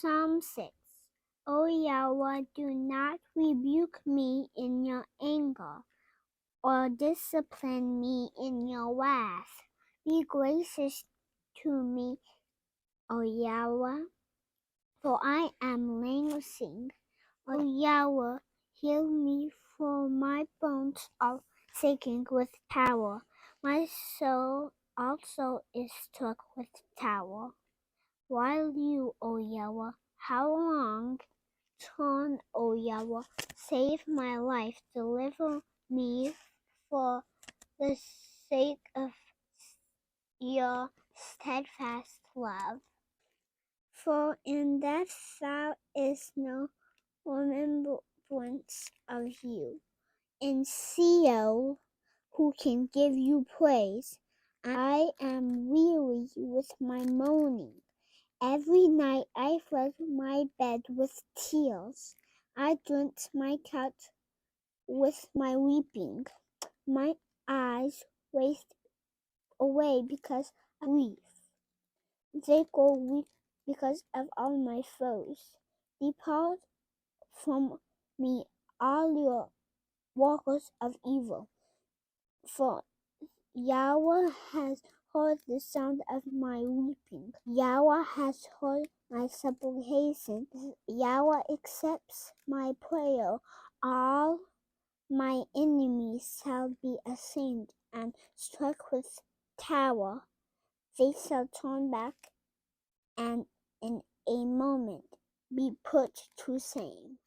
Psalm 6. O Yahweh, do not rebuke me in your anger, or discipline me in your wrath. Be gracious to me, O Yahweh, for I am languishing. O Yahweh, heal me, for my bones are shaking with terror. My soul also is struck with terror. While you, O Yahweh, how long? Turn, O Yahweh, save my life, deliver me for the sake of your steadfast love. For in death there is no remembrance of you. In Sheol, who can give you praise? I am weary with my moaning. Every night I flood my bed with tears. I drenched my couch with my weeping. My eyes waste away because of grief. They grow weak because of all my foes. Depart from me, all your workers of evil. For Yahweh has heard the sound of my weeping. Yahweh has heard my supplication. Yahweh accepts my prayer. All my enemies shall be ashamed and struck with terror. They shall turn back and in a moment be put to shame.